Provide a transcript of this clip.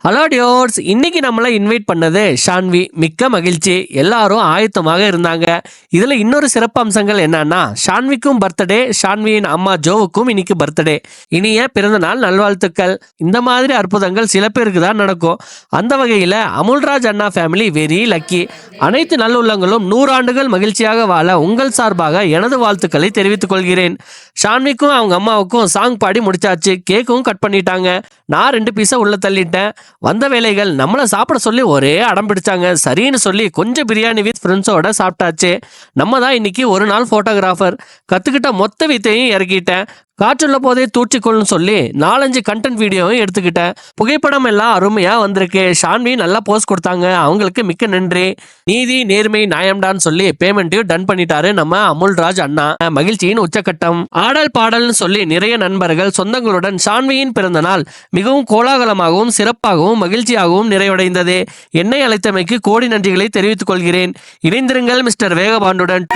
Hello டியோர்ஸ், இன்னைக்கு நம்மளை invite பண்ணது ஷான்வி. மிக்க மகிழ்ச்சி. எல்லாரும் ஆயத்தமாக இருந்தாங்க. இதுல இன்னொரு சிறப்பு அம்சங்கள் என்னன்னா, ஷான்விக்கும் பர்த்டே, ஷான்வியின் அம்மா ஜோவுக்கும் இன்னைக்கு பர்த்டே. இனிய பிறந்த நாள் நல்வாழ்த்துக்கள். இந்த மாதிரி அற்புதங்கள் சில பேருக்கு தான் நடக்கும். அந்த வகையில அமுல்ராஜ் அண்ணா ஃபேமிலி வெரி லக்கி. அனைத்து நல்லுள்ளங்களும் 100 ஆண்டுகள் மகிழ்ச்சியாக வாழ உங்கள் சார்பாக எனது வாழ்த்துக்களை தெரிவித்துக் கொள்கிறேன். ஷான்விக்கும் அவங்க அம்மாவுக்கும் சாங் பாடி முடிச்சாச்சு. கேக்கும் கட் பண்ணிட்டாங்க. நான் 2 பீஸை உள்ள தள்ளிட்டேன். வந்த வேலைகள் நம்மளை சாப்பிட சொல்லி ஒரே அடம் பிடிச்சாங்க. சரின்னு சொல்லி கொஞ்சம் பிரியாணி வித் ஃப்ரெண்ட்ஸோட சாப்பிட்டாச்சு. நம்ம தான் இன்னைக்கு ஒரு நாள் போட்டோகிராஃபர். கத்துக்கிட்ட மொத்த வித்தையும் இறக்கிட்டேன். காற்றுள்ள போதே தூற்றிக்கொள்னு சொல்லி 4-5 கண்டென்ட் வீடியோவும் எடுத்துக்கிட்டேன். புகைப்படம் எல்லாம் அருமையா வந்திருக்கு. ஷான்வி நல்லா போஸ்ட் கொடுத்தாங்க. அவங்களுக்கு மிக்க நன்றி. நீதி நேர்மை நியாயம்டான்னு சொல்லி பேமெண்ட்டையும் டன் பண்ணிட்டாரு நம்ம அமுல்ராஜ் அண்ணா. மகிழ்ச்சியின் உச்சக்கட்டம். ஆடல் பாடல்னு சொல்லி நிறைய நண்பர்கள் சொந்தங்களுடன் ஷான்வியின் பிறந்த நாள் மிகவும் கோலாகலமாகவும் சிறப்பாகவும் மகிழ்ச்சியாகவும் நிறைவடைந்தது. என்னை அழைத்தமைக்கு கோடி நன்றிகளை தெரிவித்துக் கொள்கிறேன். இணைந்திருங்கள் மிஸ்டர் வேகபாண்டுடன்.